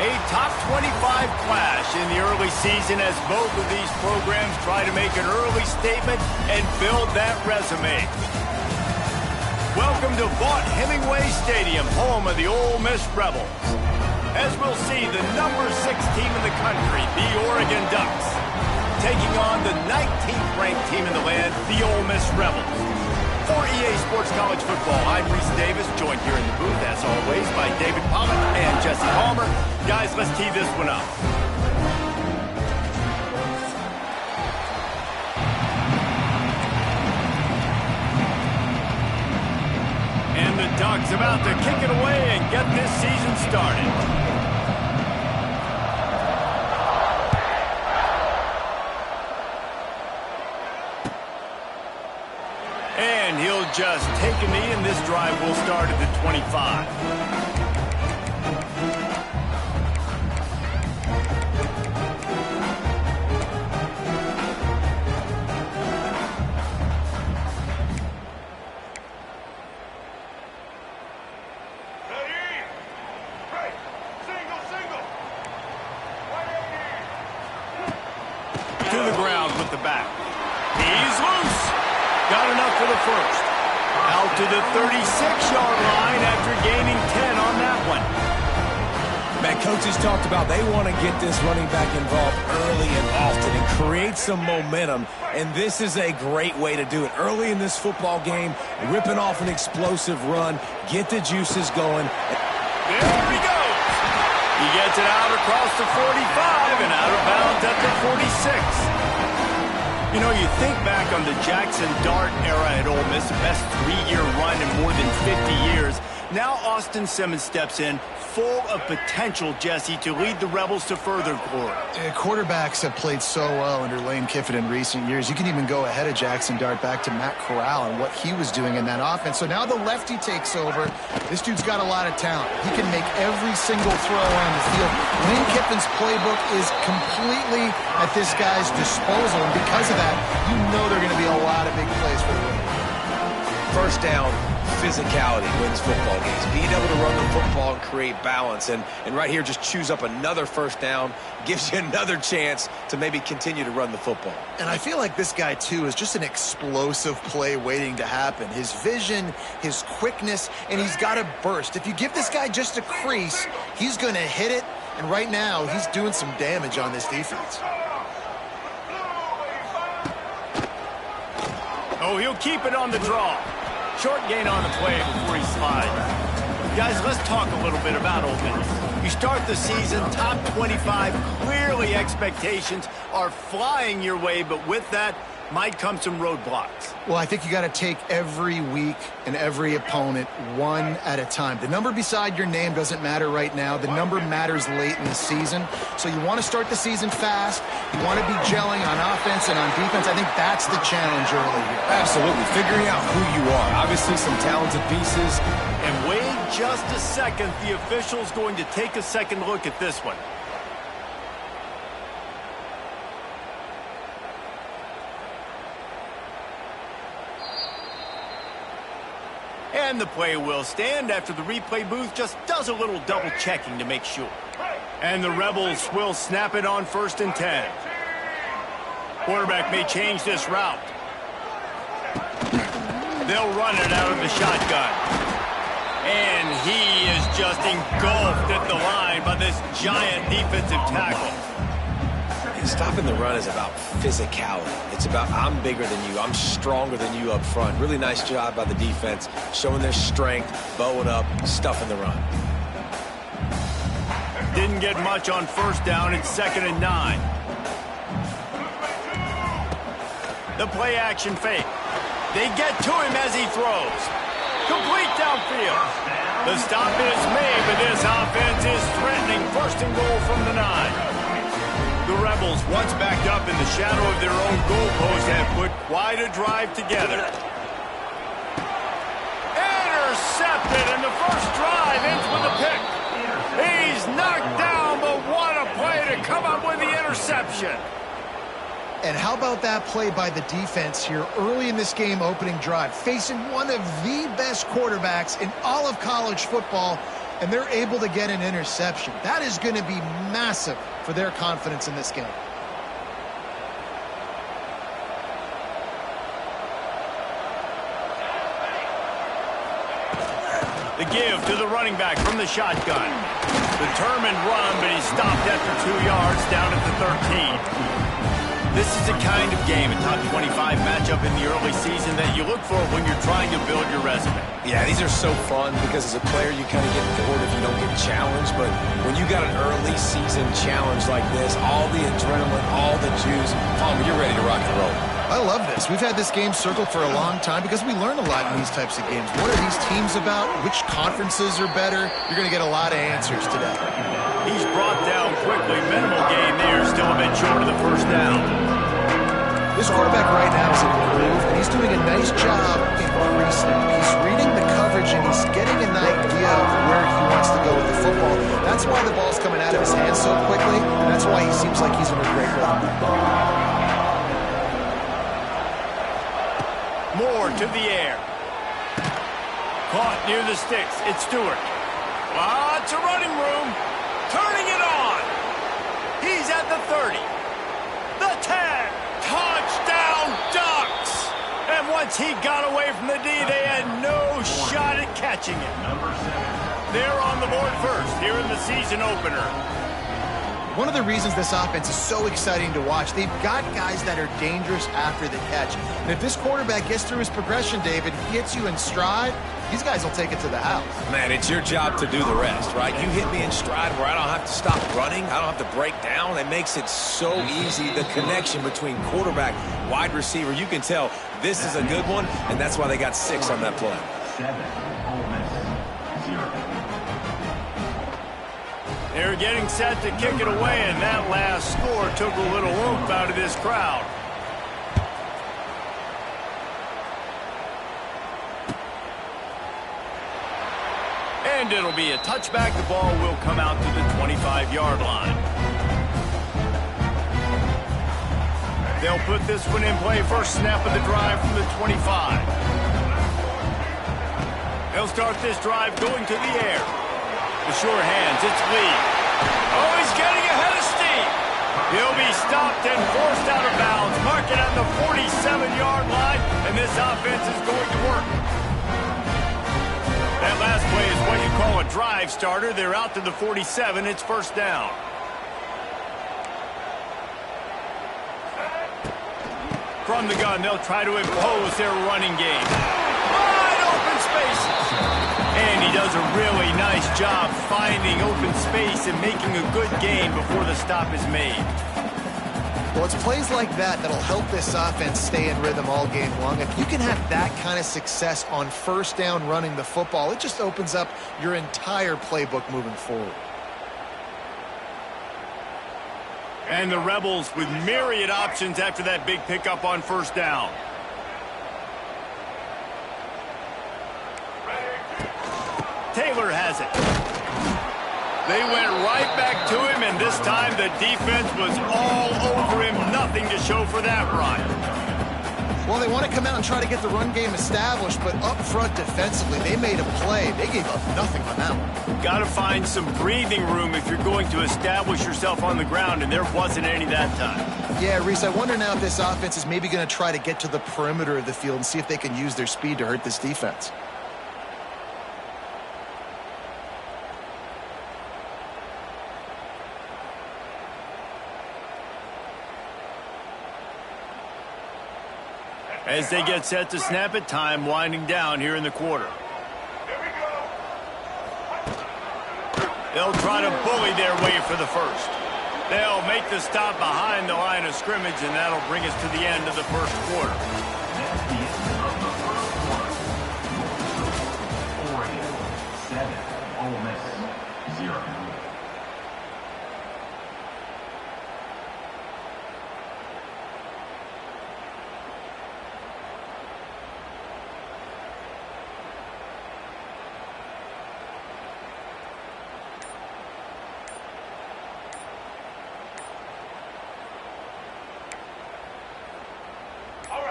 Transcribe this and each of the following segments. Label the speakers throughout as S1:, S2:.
S1: A top 25 clash in the early season as both of these programs try to make an early statement and build that resume. Welcome to Vaught-Hemingway Stadium, home of the Ole Miss Rebels. As we'll see, the number 6 team in the country, the Oregon Ducks, taking on the 19th ranked team in the land, the Ole Miss Rebels. For EA Sports College Football, I'm Reese Davis, joined here in the booth, as always, by David Pollock and Jesse Palmer. Guys, let's tee this one up. And the Ducks about to kick it away and get this season started. And he'll just take a knee, and this drive will start at the 25. To the ground with the back. He's loose. Got enough for the first. Out to the 36-yard line after gaining 10 on that one.
S2: Man, coaches talked about they want to get this running back involved early and often and create some momentum, and this is a great way to do it. Early in this football game, ripping off an explosive run, get the juices going.
S1: There he goes. He gets it out across the 45 and out of bounds at the 46. You know, you think back on the Jackson Dart era at Ole Miss, the best 3-year run in more than 50 years. Now Austin Simmons steps in, full of potential, Jesse, to lead the Rebels to further glory.
S3: Quarterbacks have played so well under Lane Kiffin in recent years. You can even go ahead of Jackson Dart back to Matt Corral and what he was doing in that offense. So now the lefty takes over. This dude's got a lot of talent. He can make every single throw on the field. Lane Kiffin's playbook is completely at this guy's disposal, and because of that, you know there are going to be a lot of big plays for the Rebels.
S2: First down, physicality wins football games. Being able to run the football and create balance. And right here, just choose up another first down, gives you another chance to maybe continue to run the football.
S3: And I feel like this guy, too, is just an explosive play waiting to happen. His vision, his quickness, and he's got a burst. If you give this guy just a crease, he's going to hit it. And right now, he's doing some damage on this defense.
S1: Oh, he'll keep it on the draw. Short gain on the play before he slides. Guys, let's talk a little bit about Ole Miss. You start the season top 25. Clearly expectations are flying your way, but with that might come some roadblocks.
S3: Well, I think you got to take every week and every opponent one at a time. The number beside your name doesn't matter right now. The number matters late in the season. So you want to start the season fast. You want to be gelling on offense and on defense. I think that's the challenge early here.
S2: Absolutely. Figuring out who you are. Obviously some talented pieces.
S1: And wait just a second. The official's going to take a second look at this one. And the play will stand after the replay booth just does a little double checking to make sure. And the Rebels will snap it on 1st and 10. Quarterback may change this route. They'll run it out of the shotgun. And he is just engulfed at the line by this giant defensive tackle.
S2: Stopping the run is about physicality. It's about I'm bigger than you, I'm stronger than you up front. Really nice job by the defense, showing their strength, bowing up, stuffing the run.
S1: Didn't get much on 1st down. It's 2nd and 9. The play action fake. They get to him as he throws. Complete downfield. The stop is made, but this offense is threatening. 1st and goal from the 9. The Rebels, once backed up in the shadow of their own goalpost, have put quite a drive together. Intercepted, and the first drive ends with a pick. He's knocked down, but what a play to come up with the interception.
S3: And how about that play by the defense here early in this game, opening drive, facing one of the best quarterbacks in all of college football. and they're able to get an interception. That is going to be massive for their confidence in this game.
S1: The give to the running back from the shotgun. Determined run, but he stopped after 2 yards down at the 13. This is the kind of game, a top 25 matchup in the early season that you look for when you're trying to build your resume.
S2: Yeah, these are so fun because as a player you kind of get bored if you don't get challenged, but when you got an early season challenge like this, all the adrenaline, all the juice, Palmer, you're ready to rock and roll.
S3: I love this. We've had this game circled for a long time because we learn a lot in these types of games. What are these teams about? Which conferences are better? You're going to get a lot of answers today.
S1: He's brought down quickly. Minimal gain there. Still a bit short of the first down.
S3: This quarterback right now is in a groove, and he's doing a nice job in pre-snap. He's reading the coverage, and he's getting an idea of where he wants to go with the football. That's why the ball's coming out of his hands so quickly, and that's why he seems like he's in a great rhythm.
S1: Moore to the air. Caught near the sticks. It's Stewart. Lots of running room. Turning it on. He's at the 30. The 10. Touchdown Ducks. And once he got away from the D, they had no shot at catching it. They're on the board first here in the season opener.
S3: One of the reasons this offense is so exciting to watch, they've got guys that are dangerous after the catch. And if this quarterback gets through his progression, David, he hits you in stride, these guys will take it to the house.
S2: Man, it's your job to do the rest, right? You hit me in stride where I don't have to stop running. I don't have to break down. It makes it so easy, the connection between quarterback, wide receiver. You can tell this is a good one, and that's why they got 6 on that play.
S4: 7, Ole Miss, 0.
S1: They're getting set to kick it away, and that last score took a little oomph out of this crowd. And it'll be a touchback. The ball will come out to the 25-yard line. They'll put this one in play. First snap of the drive from the 25. They'll start this drive going to the air. The sure hands, it's Lee. Oh, he's getting ahead of steam. He'll be stopped and forced out of bounds. Mark it at the 47-yard line, and this offense is going to work. That last play is what you call a drive starter. They're out to the 47. It's first down. From the gun, they'll try to impose their running game. Wide open spaces. And he does a really nice job finding open space and making a good gain before the stop is made.
S3: Well, it's plays like that that'll help this offense stay in rhythm all game long. If you can have that kind of success on first down running the football, it just opens up your entire playbook moving forward.
S1: And the Rebels with myriad options after that big pickup on first down. Taylor has it. They went right back to him, and this time the defense was all over him. Nothing to show for that run.
S3: Well, they want to come out and try to get the run game established, but up front defensively, they made a play. They gave up nothing on that one.
S1: Got to find some breathing room if you're going to establish yourself on the ground, and there wasn't any that time.
S3: Yeah, Reese, I wonder now if this offense is maybe going to try to get to the perimeter of the field and see if they can use their speed to hurt this defense.
S1: As they get set to snap it, time winding down here in the quarter. They'll try to bully their way for the first. They'll make the stop behind the line of scrimmage, and that'll bring us to the end of the first quarter.
S4: That's the end of the first quarter. Oregon, 7, Ole Miss, 0.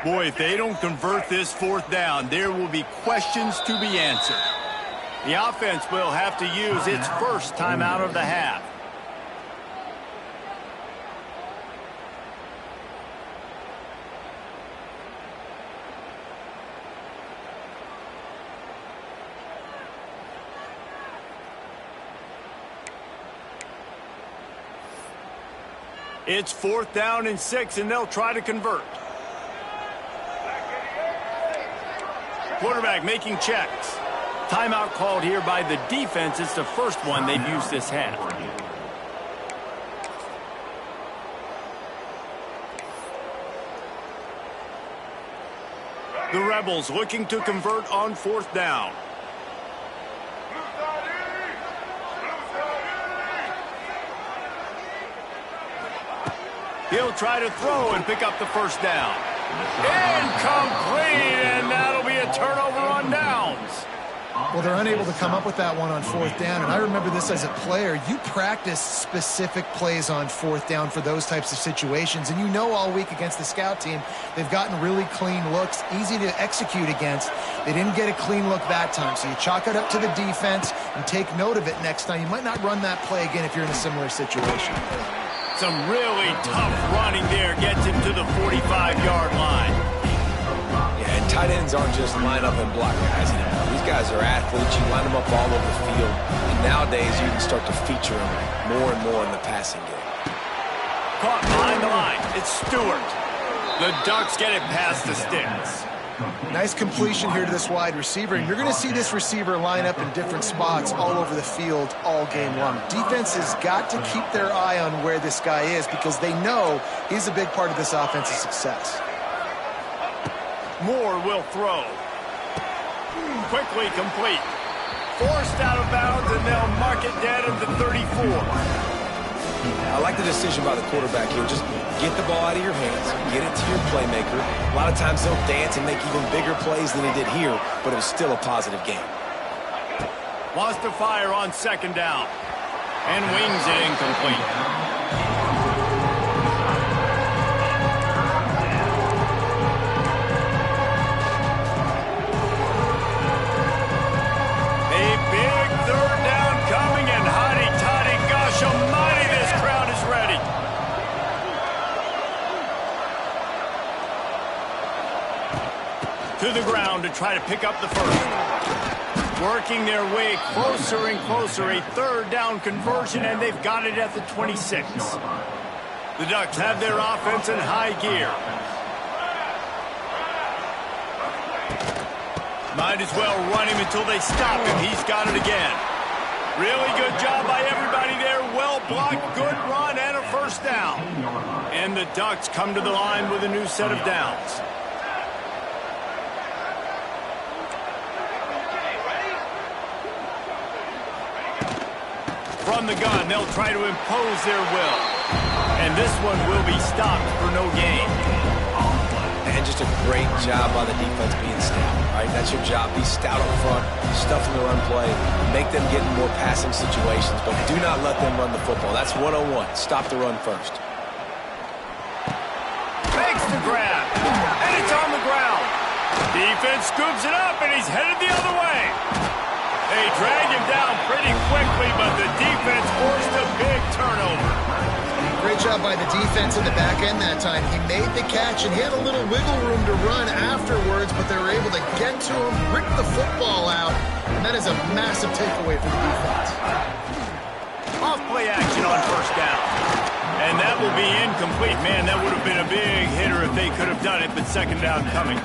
S1: Boy, if they don't convert this fourth down, there will be questions to be answered. The offense will have to use its first timeout of the half. It's 4th down and 6, and they'll try to convert. Quarterback making checks. Timeout called here by the defense. It's the first one they've used this half. The Rebels looking to convert on 4th down. He'll try to throw and pick up the first down. Incomplete, and that'll be a turnover on downs.
S3: Well, they're unable to come up with that one on 4th down, and I remember this as a player. You practice specific plays on 4th down for those types of situations, and you know all week against the scout team, they've gotten really clean looks, easy to execute against. They didn't get a clean look that time, so you chalk it up to the defense and take note of it next time. You might not run that play again if you're in a similar situation.
S1: Some really tough running there gets him to the 45-yard line.
S2: Yeah, and tight ends aren't just line up and block guys anymore. These guys are athletes. You line them up all over the field. And nowadays, you can start to feature them more and more in the passing game.
S1: Caught behind the line. It's Stewart. The Ducks get it past the sticks.
S3: Nice completion here to this wide receiver, and you're going to see this receiver line up in different spots all over the field all game long. Defense has got to keep their eye on where this guy is because they know he's a big part of this offense's success.
S1: Moore will throw. Quickly complete. Forced out of bounds, and they'll mark it dead at the 34.
S2: I like the decision by the quarterback here. Just get the ball out of your hands, get it to your playmaker. A lot of times they'll dance and make even bigger plays than he did here, but it was still a positive game.
S1: Wants to fire on 2nd down and wings it incomplete. A big 3rd down coming, and hotty-toddy, gosh almighty, this crowd is ready. To the ground to try to pick up the first. Working their way closer and closer. A 3rd down conversion, and they've got it at the 26. The Ducks have their offense in high gear. Might as well run him until they stop him. He's got it again. Really good job by everybody there. Well blocked, good run, and a 1st down. And the Ducks come to the line with a new set of downs. From the gun, they'll try to impose their will. And this one will be stopped for no gain.
S2: And just a great job by the defense being stout, right? That's your job. Be stout up front, stuff in the run play, make them get in more passing situations, but do not let them run the football. That's 101. Stop the run first.
S1: Makes the grab, and it's on the ground. Defense scoops it up, and he's headed the other way. They drag him down pretty quickly, but the defense forced a big turnover.
S3: Great job by the defense in the back end that time. He made the catch, and he had a little wiggle room to run afterwards, but they were able to get to him, rip the football out, and that is a massive takeaway for the defense.
S1: Off play action on 1st down. And that will be incomplete. Man, that would have been a big hitter if they could have done it, but 2nd down coming.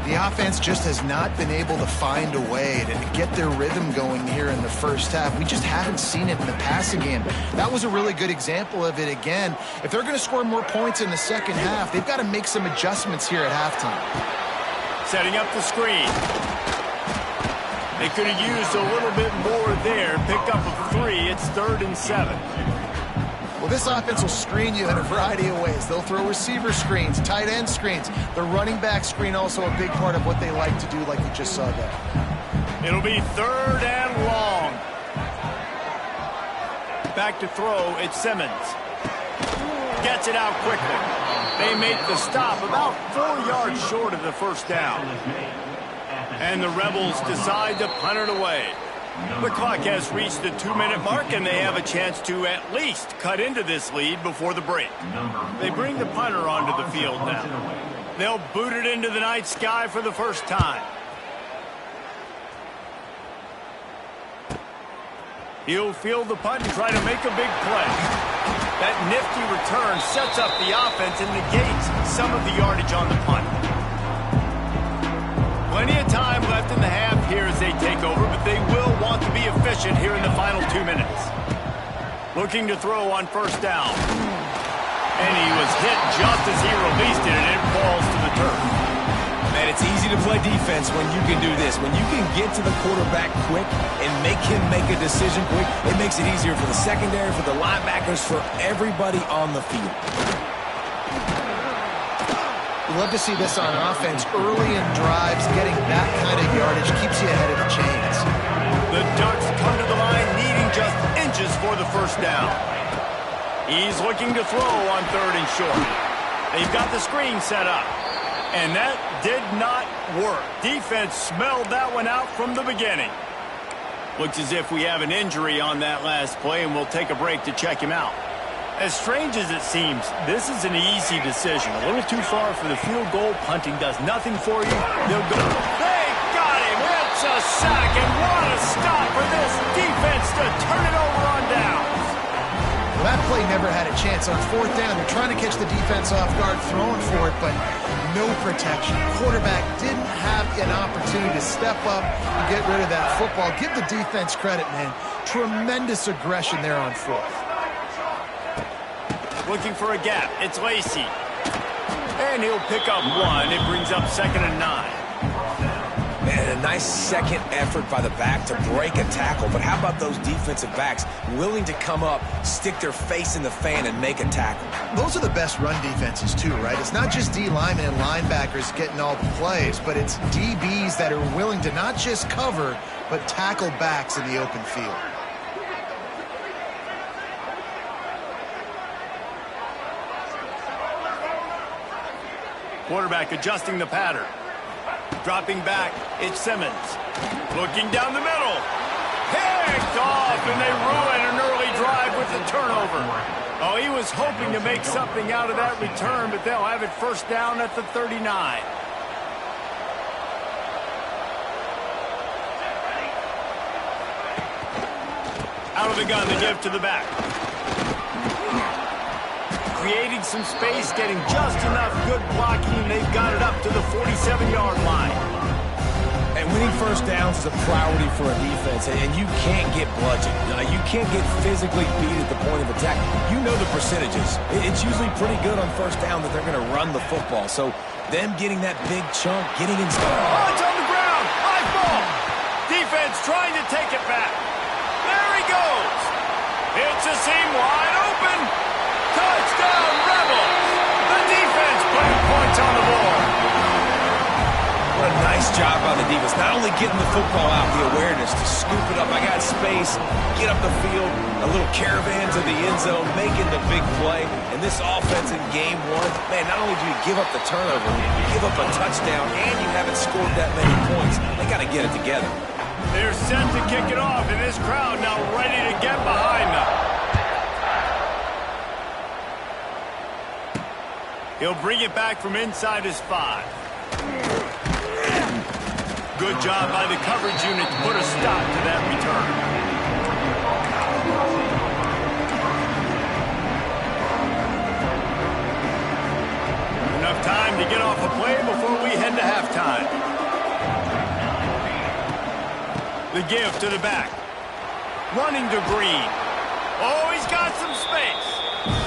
S3: The offense just has not been able to find a way to get their rhythm going here in the first half. We just haven't seen it in the passing game. That was a really good example of it again. If they're going to score more points in the second half, they've got to make some adjustments here at halftime.
S1: Setting up the screen. They could have used a little bit more there. Picked up a 3. It's 3rd and 7.
S3: Well, this offense will screen you in a variety of ways. They'll throw receiver screens, tight end screens. The running back screen also a big part of what they like to do, like you just saw there.
S1: It'll be 3rd and long. Back to throw, it's Simmons. Gets it out quickly. They make the stop about 4 yards short of the 1st down. And the Rebels decide to punt it away. The clock has reached the 2-minute mark, and they have a chance to at least cut into this lead before the break. They bring the punter onto the field now. They'll boot it into the night sky for the first time. He'll field the punt and try to make a big play. That nifty return sets up the offense and negates some of the yardage on the punt. Plenty of time left in the half here as they take over, but they will want to be efficient here in the final 2 minutes. Looking to throw on first down. And he was hit just as he released it, and it falls to the turf.
S2: Man, it's easy to play defense when you can do this. When you can get to the quarterback quick and make him make a decision quick, it makes it easier for the secondary, for the linebackers, for everybody on the field.
S3: You love to see this on offense. Early in drives, getting that kind of yardage keeps you ahead of the chains.
S1: The Ducks come to the line needing just inches for the first down. He's looking to throw on 3rd and short. They've got the screen set up. And that did not work. Defense smelled that one out from the beginning. Looks as if we have an injury on that last play, and we'll take a break to check him out. As strange as it seems, this is an easy decision. A little too far for the field goal. Punting does nothing for you. They'll go. They got him. It's a sack, and what a stop for this defense to turn it over on downs.
S3: Well, that play never had a chance. On 4th down, they're trying to catch the defense off guard, throwing for it, but no protection. Quarterback didn't have an opportunity to step up and get rid of that football. Give the defense credit, man. Tremendous aggression there on 4th.
S1: Looking for a gap. It's Lacey. And he'll pick up 1. It brings up 2nd and 9.
S2: Man, a nice second effort by the back to break a tackle. But how about those defensive backs willing to come up, stick their face in the fan, and make a tackle?
S3: Those are the best run defenses, too, right? It's not just D linemen and linebackers getting all the plays, but it's DBs that are willing to not just cover, but tackle backs in the open field.
S1: Quarterback adjusting the pattern. Dropping back, it's Simmons. Looking down the middle. Picked off, and they ruin an early drive with the turnover. Oh, he was hoping to make something out of that return, but they'll have it first down at the 39. Out of the gun, the give to the back. Creating some space, getting just enough good blocking, and they've got it up to the 47-yard line.
S2: And winning first downs is a priority for a defense, and you can't get bludgeoned. You can't get physically beat at the point of attack. You know the percentages. It's usually pretty good on first down that they're going to run the football. So them getting that big chunk, getting inside.
S1: Oh, it's on the ground. High ball. Defense trying to take it back. There he goes. It's a seam wide open. Touchdown, Rebels! The defense putting points on the board.
S2: What a nice job by the defense. Not only getting the football out, the awareness to scoop it up. I got space, get up the field, a little caravan to the end zone, making the big play. And this offense in game 1, man, not only do you give up the turnover, you give up a touchdown, and you haven't scored that many points. They got to get it together.
S1: They're set to kick it off, and this crowd now ready to get behind them. He'll bring it back from inside his 5. Good job by the coverage unit to put a stop to that return. Enough time to get off a play before we head to halftime. The give to the back. Running to Green. Oh, he's got some space.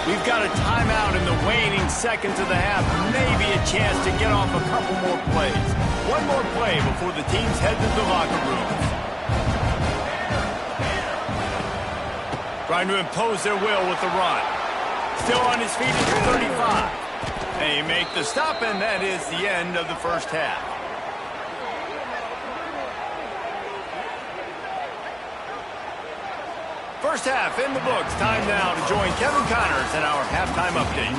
S1: We've got a timeout in the waning seconds of the half. Maybe a chance to get off a couple more plays. One more play before the teams head to the locker rooms. Trying to impose their will with the run. Still on his feet at the 35. They make the stop, and that is the end of the first half. First half in the books. Time now to join Kevin Connors in our halftime update.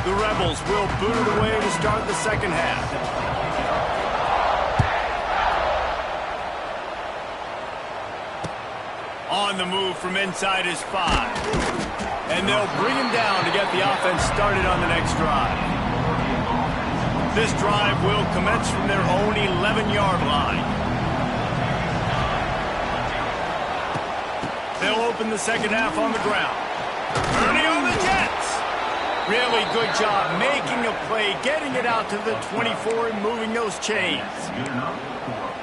S1: The Rebels will boot it away to start the second half. On the move from inside his 5. And they'll bring him down to get the offense started on the next drive. This drive will commence from their own 11-yard line. They'll open the second half on the ground. Ernie on the Jets. Really good job making a play, getting it out to the 24 and moving those chains.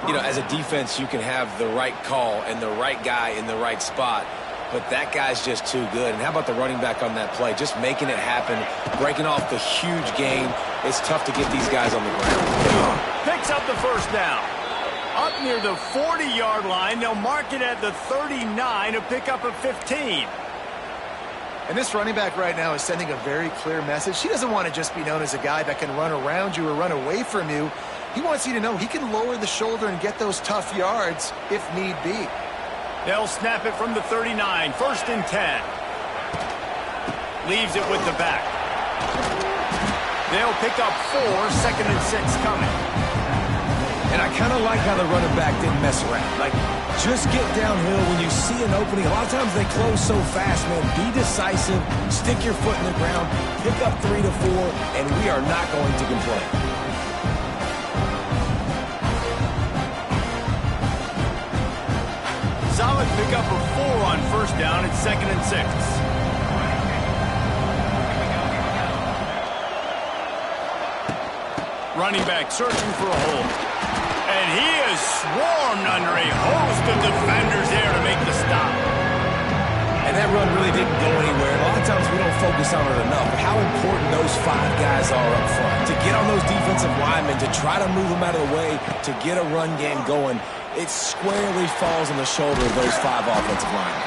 S2: You know, as a defense, you can have the right call and the right guy in the right spot, but that guy's just too good. And how about the running back on that play? Just making it happen, breaking off the huge gain. It's tough to get these guys on the ground.
S1: Picks up the first down. Up near the 40-yard line, they'll mark it at the 39 to pick up a 15.
S3: And this running back right now is sending a very clear message. He doesn't want to just be known as a guy that can run around you or run away from you. He wants you to know he can lower the shoulder and get those tough yards if need be.
S1: They'll snap it from the 39, 1st and 10. Leaves it with the back. They'll pick up 4, 2nd and 6 coming.
S2: And I kind of like how the running back didn't mess around. Like, just get downhill when you see an opening. A lot of times they close so fast, man. Be decisive, stick your foot in the ground, pick up 3 to 4, and we are not going to complain.
S1: Solid pickup of 4 on 1st down at 2nd and 6. Running back searching for a hole. And he is swarmed under a host of defenders there to make the stop.
S2: And that run really didn't go anywhere. A lot of times we don't focus on it enough, but how important those 5 guys are up front. To get on those defensive linemen, to try to move them out of the way, to get a run game going, it squarely falls on the shoulder of those 5 offensive linemen.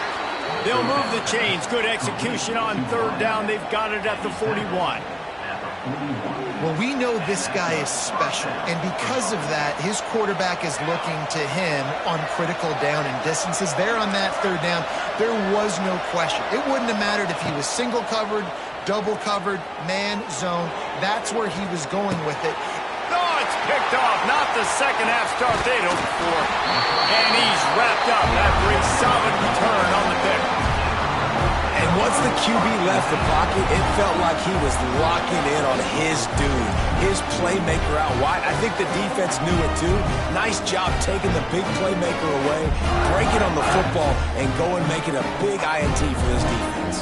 S1: They'll move the chains. Good execution on 3rd down. They've got it at the 41.
S3: Well, we know this guy is special, and because of that, his quarterback is looking to him on critical down and distances. There on that 3rd down, there was no question. It wouldn't have mattered if he was single covered, double covered, man, zone. That's where he was going with it.
S1: Oh, it's picked off. Not the second half start they'd hoped for. And he's wrapped up after a solid return on the pick.
S2: And once the QB left the pocket, it felt like he was locking in on his dude, his playmaker out wide. I think the defense knew it too. Nice job taking the big playmaker away, breaking on the football, and going making a big INT for this defense.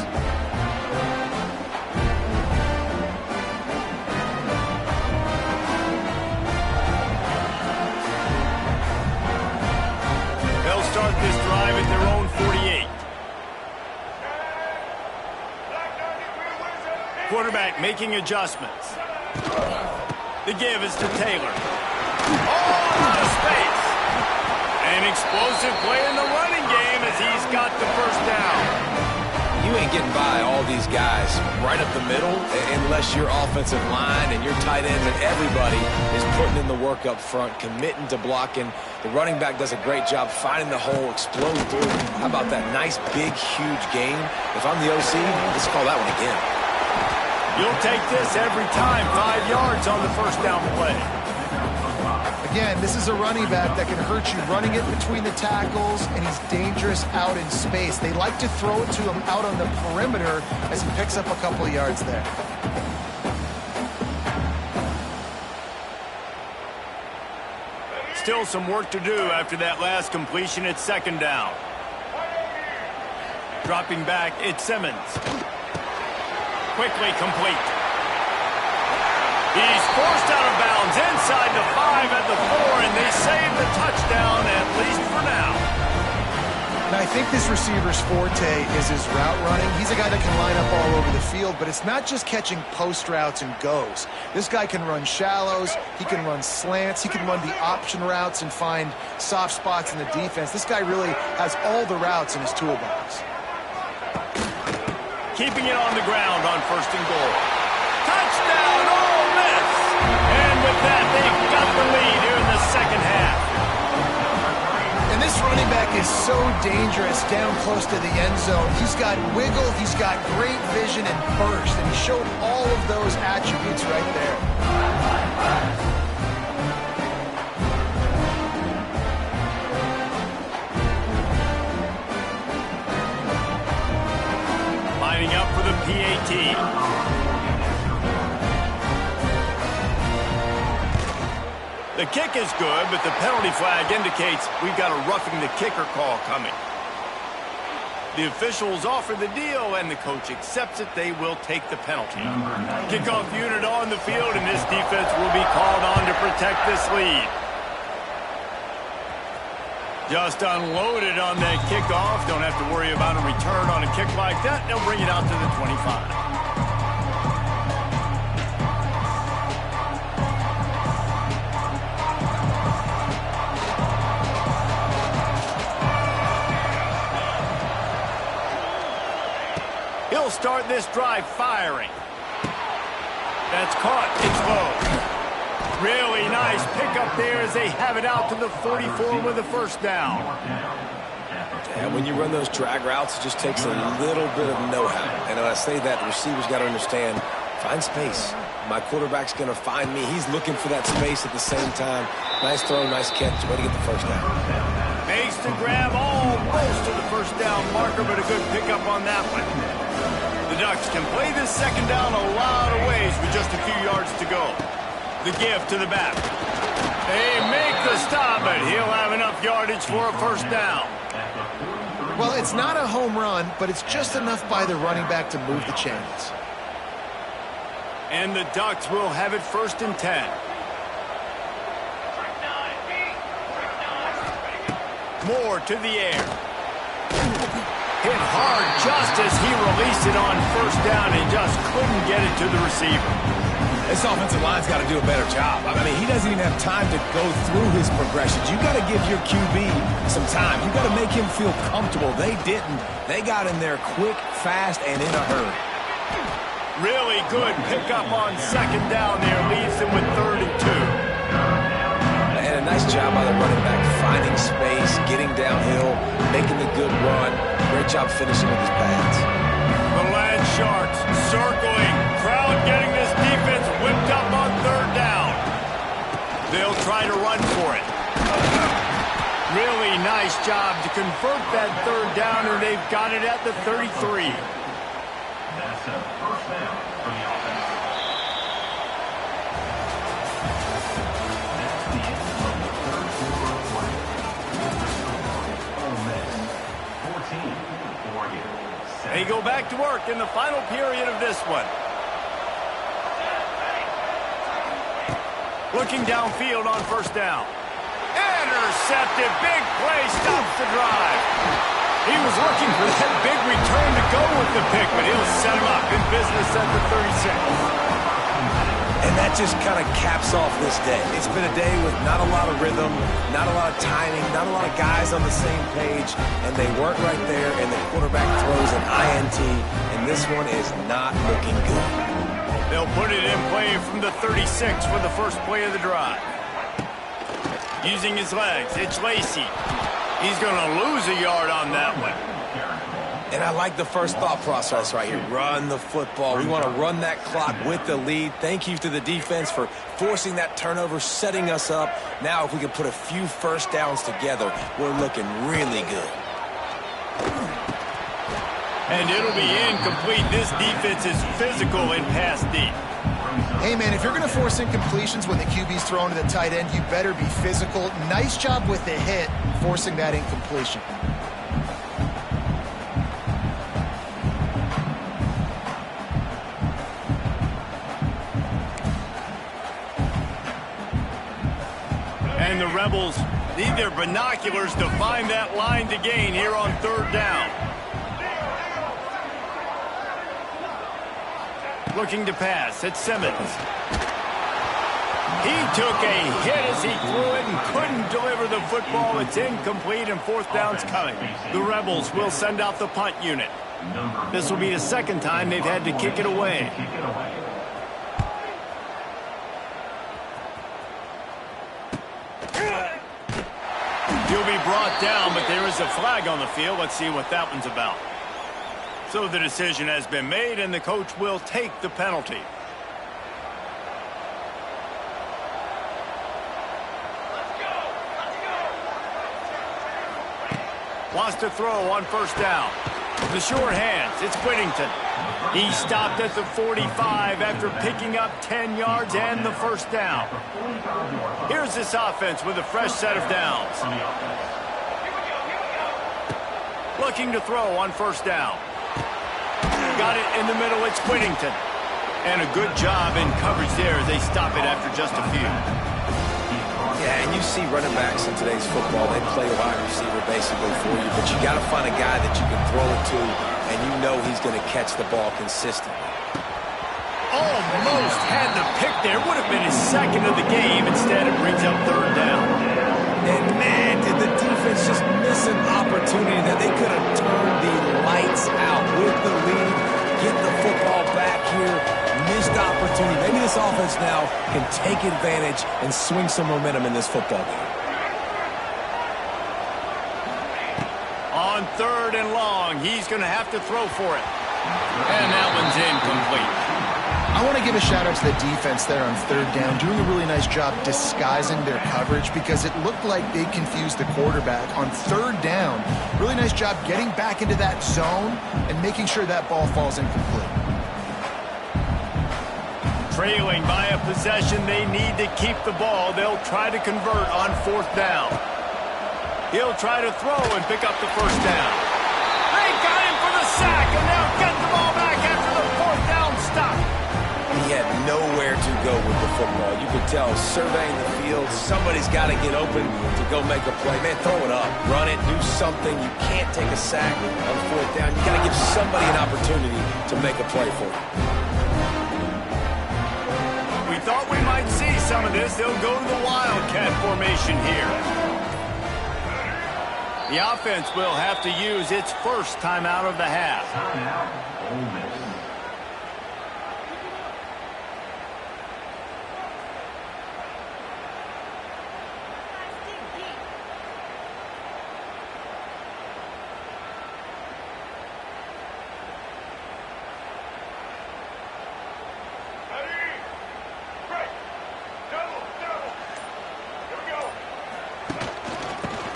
S1: They'll start this drive at their own 48. Quarterback making adjustments. The give is to Taylor. Oh, out of space. An explosive play in the running game as he's got the first down.
S2: You ain't getting by all these guys right up the middle unless your offensive line and your tight ends and everybody is putting in the work up front, committing to blocking. The running back does a great job finding the hole, explode through. How about that nice, big, huge gain? If I'm the OC, let's call that one again.
S1: You'll take this every time. 5 yards on the first down play.
S3: Again, this is a running back that can hurt you running it between the tackles, and he's dangerous out in space. They like to throw it to him out on the perimeter as he picks up a couple of yards there.
S1: Still some work to do after that last completion at 2nd down. Dropping back, it's Simmons. Quickly complete. He's forced out of bounds inside the 5 at the 4, and they save the touchdown, at least for now.
S3: Now, I think this receiver's forte is his route running. He's a guy that can line up all over the field, but it's not just catching post routes and goes. This guy can run shallows, he can run slants, he can run the option routes and find soft spots in the defense. This guy really has all the routes in his toolbox.
S1: Keeping it on the ground on 1st and goal. Touchdown, Ole Miss! And with that, they've got the lead here in the second half.
S3: And this running back is so dangerous down close to the end zone. He's got wiggle, he's got great vision and burst, and he showed all of those attributes right there.
S1: Lining up for the PAT. The kick is good, but the penalty flag indicates we've got a roughing the kicker call coming. The officials offer the deal, and the coach accepts it. They will take the penalty. Kickoff unit on the field, and this defense will be called on to protect this lead. Just unloaded on that kickoff. Don't have to worry about a return on a kick like that. They'll bring it out to the 25. He'll start this drive firing. That's caught. It's low. Really nice pickup there as they have it out to the 44 with a first down.
S2: And when you run those drag routes, it just takes a little bit of know-how. And when I say that, the receivers got to understand, find space. My quarterback's going to find me. He's looking for that space at the same time. Nice throw, nice catch. Way to get the first down.
S1: Makes the grab almost to the first down marker, but a good pickup on that one. The Ducks can play this second down a lot of ways with just a few yards to go. The give to the back. They make the stop, but he'll have enough yardage for a first down.
S3: Well, it's not a home run, but it's just enough by the running back to move the chains.
S1: And the Ducks will have it first and 10. Moore to the air. Hit hard just as he released it on first down and just couldn't get it to the receiver.
S2: This offensive line's got to do a better job. I mean, he doesn't even have time to go through his progressions. You got to give your QB some time. You got to make him feel comfortable. They didn't. They got in there quick, fast, and in a hurry.
S1: Really good pickup on second down there. Leaves them with 3rd and 2.
S2: And a nice job by the running back, finding space, getting downhill, making the good run. Great job finishing with his pads.
S1: The Land Sharks circling. Crowd getting this defense whipped up on 3rd down. They'll try to run for it. Really nice job to convert that 3rd down, and they've got it at the 33.
S4: That's a first down for the offense. That's the end of the third quarter of play. Ole Miss 14, Oregon 7.
S1: They go back to work in the final period of this one. Looking downfield on first down. Intercepted. Big play. Stops the drive. He was looking for that big return to go with the pick, but he'll set him up in business at the 36.
S2: And that just kind of caps off this day. It's been a day with not a lot of rhythm, not a lot of timing, not a lot of guys on the same page, and they weren't right there, and the quarterback throws an INT, and this one is not looking good.
S1: They'll put it in play from the 36 for the first play of the drive. Using his legs, it's Lacey. He's going to lose a yard on that one.
S2: And I like the first thought process right here. Run the football. We want to run that clock with the lead. Thank you to the defense for forcing that turnover, setting us up. Now if we can put a few first downs together, we're looking really good.
S1: And it'll be incomplete. This defense is physical and pass deep.
S3: Hey, man, if you're going to force incompletions when the QB's thrown to the tight end, you better be physical. Nice job with the hit, forcing that incompletion.
S1: And the Rebels need their binoculars to find that line to gain here on 3rd down. Looking to pass. It's Simmons. He took a hit as he threw it and couldn't deliver the football. It's incomplete, and 4th down's coming. The Rebels will send out the punt unit. This will be the second time they've had to kick it away. He'll be brought down, but there is a flag on the field. Let's see what that one's about. So the decision has been made, and the coach will take the penalty. Wants to throw on first down. The short hands, it's Whittington. He stopped at the 45 after picking up 10 yards and the first down. Here's this offense with a fresh set of downs. Looking to throw on first down. Got it in the middle, it's Whittington. And a good job in coverage there as they stop it after just a few.
S2: Yeah, and you see running backs in today's football, they play wide receiver basically for you, but you got to find a guy that you can throw it to, and you know he's going to catch the ball consistently.
S1: Almost had the pick there. Would have been his second of the game. Instead, it brings up third down.
S2: And man, did the defense just miss an opportunity that they could have turned the lights out with the lead, get the football back here. Missed opportunity. Maybe this offense now can take advantage and swing some momentum in this football game.
S1: On third and long, he's going to have to throw for it. And that one's incomplete.
S3: I want to give a shout out to the defense there on third down, doing a really nice job disguising their coverage because it looked like they confused the quarterback on third down. Really nice job getting back into that zone and making sure that ball falls incomplete.
S1: Trailing by a possession, they need to keep the ball. They'll try to convert on fourth down. He'll try to throw and pick up the first down. They got him for the sack, and they'll get the ball back after the fourth down stop.
S2: He had nowhere to go with the football. You could tell, surveying the field, somebody's got to get open to go make a play. Man, throw it up, run it, do something. You can't take a sack on fourth down. You got to give somebody an opportunity to make a play for you.
S1: We thought we might see some of this. They'll go to the Wildcat formation here. The offense will have to use its first timeout of the half.
S4: Timeout, Ole Miss.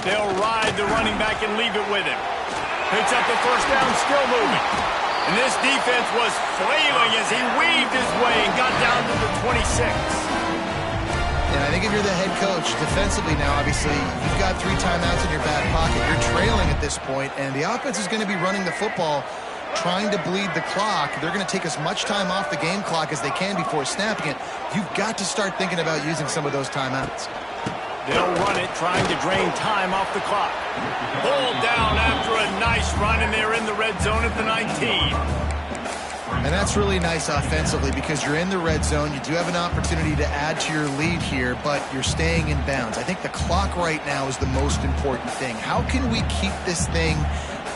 S1: They'll ride the running back and leave it with him. Picks up the first down, still moving. And this defense was flailing as he weaved his way and got down to the 26.
S3: And I think if you're the head coach, defensively now, obviously, you've got 3 timeouts in your back pocket. You're trailing at this point, and the offense is going to be running the football, trying to bleed the clock. They're going to take as much time off the game clock as they can before snapping it. You've got to start thinking about using some of those timeouts.
S1: They'll run it, trying to drain time off the clock. Pulled down after a nice run, and they're in the red zone at the 19.
S3: And that's really nice offensively because you're in the red zone. You do have an opportunity to add to your lead here, but you're staying in bounds. I think the clock right now is the most important thing. How can we keep this thing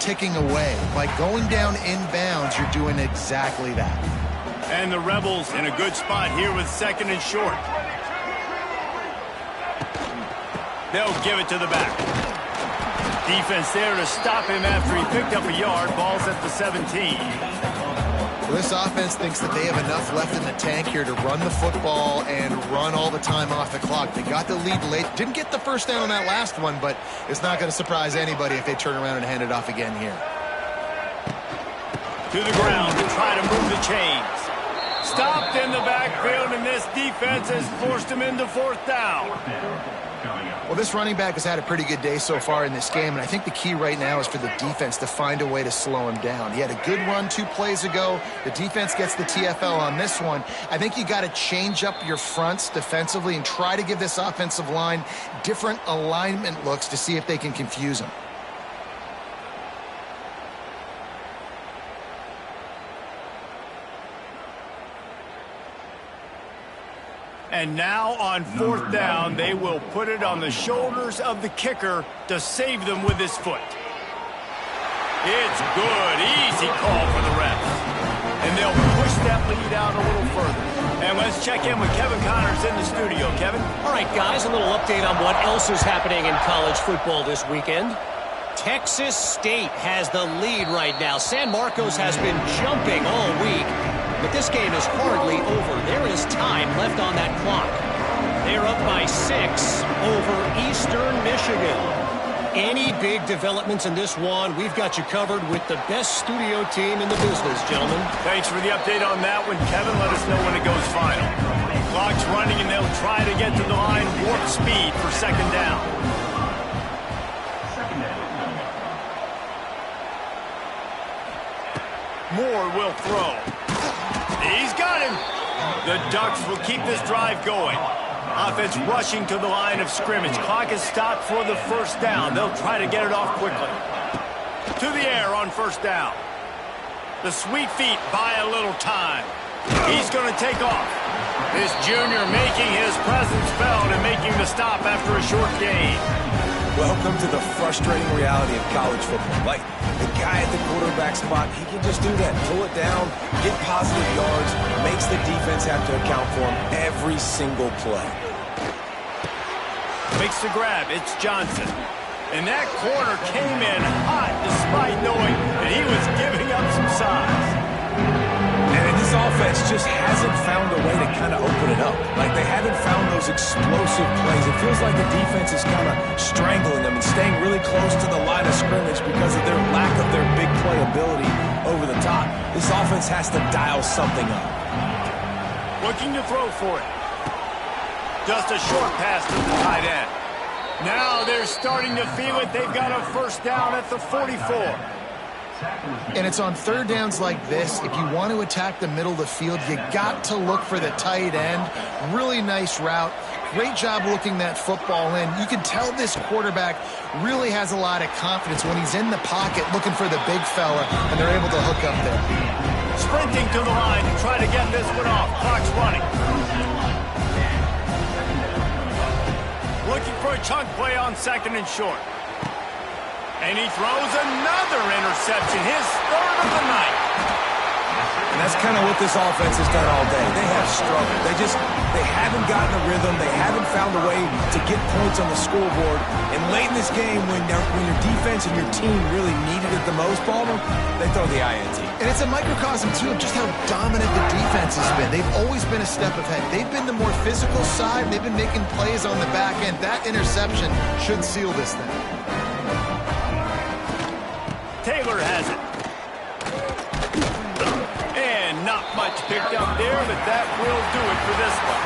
S3: ticking away? By going down in bounds, you're doing exactly that.
S1: And the Rebels in a good spot here with second and short. They'll give it to the back. Defense there to stop him after he picked up a yard. Ball's at the 17.
S3: Well, this offense thinks that they have enough left in the tank here to run the football and run all the time off the clock. They got the lead late. Didn't get the first down on that last one, but it's not going to surprise anybody if they turn around and hand it off again here.
S1: To the ground to try to move the chains. Stopped in the backfield, and this defense has forced him into fourth down.
S3: Well, this running back has had a pretty good day so far in this game, and I think the key right now is for the defense to find a way to slow him down. He had a good run 2 plays ago. The defense gets the TFL on this one. I think you got to change up your fronts defensively and try to give this offensive line different alignment looks to see if they can confuse him.
S1: And now on fourth down, they will put it on the shoulders of the kicker to save them with his foot. It's good. Easy call for the refs. And they'll push that lead out a little further. And Let's check in with Kevin Connors in the studio. Kevin?
S5: All right, guys, a little update on what else is happening in college football this weekend. Texas State has the lead right now. San Marcos has been jumping all week, but this game is hardly over. There is time left on that clock. They're up by 6 over Eastern Michigan. Any big developments in this one, we've got you covered with the best studio team in the business, gentlemen.
S1: Thanks for the update on that one, Kevin. Let us know when it goes final. Clock's running, and they'll try to get to the line warp speed for second down. Moore will throw. He's got him. The Ducks will keep this drive going. Offense rushing to the line of scrimmage. Clock is stopped for the first down. They'll try to get it off quickly. To the air on first down. The sweet feet buy a little time. He's going to take off. This junior making his presence felt and making the stop after a short gain.
S2: Welcome to the frustrating reality of college football. Like, the guy at the quarterback spot, he can just do that. Pull it down, get positive yards, makes the defense have to account for him every single play.
S1: Makes the grab. It's Johnson. And that corner came in hot despite knowing that he was giving up some size.
S2: And this offense just hasn't found a way to kind of open it up. Like, they haven't found those explosive plays. It feels like the defense is kind of strangling them and staying really close to the line of scrimmage because of their lack of their big play ability over the top. This offense has to dial something up.
S1: Looking to throw for it. Just a short pass to the tight end. Now they're starting to feel it. They've got a first down at the 44.
S3: And it's on third downs like this. If you want to attack the middle of the field, you got to look for the tight end. Really nice route. Great job looking that football in. You can tell this quarterback really has a lot of confidence when he's in the pocket looking for the big fella, and they're able to hook up there.
S1: Sprinting to the line to try to get this one off. Clock's running. Looking for a chunk play on second and short. And he throws another interception, his third of the night.
S2: And that's kind of what this offense has done all day. They have struggled. They haven't gotten a rhythm. They haven't found a way to get points on the scoreboard. And late in this game, when your defense and your team really needed it the most, Palmer, they throw the INT.
S3: And it's a microcosm, too, of just how dominant the defense has been. They've always been a step ahead. They've been the more physical side. They've been making plays on the back end. That interception should seal this thing.
S1: Taylor has it. And not much picked up there, but that will do it for this one.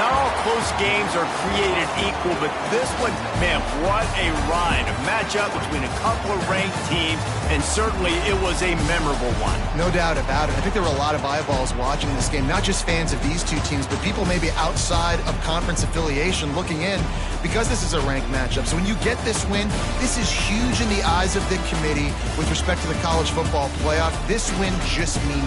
S1: Not all close games are created equal, but this one, man, what a ride. A matchup between a couple of ranked teams, and certainly it was a memorable one.
S3: No doubt about it. I think there were a lot of eyeballs watching this game, not just fans of these two teams, but people maybe outside of conference affiliation looking in because this is a ranked matchup. So when you get this win, this is huge in the eyes of the committee with respect to the college football playoff. This win just means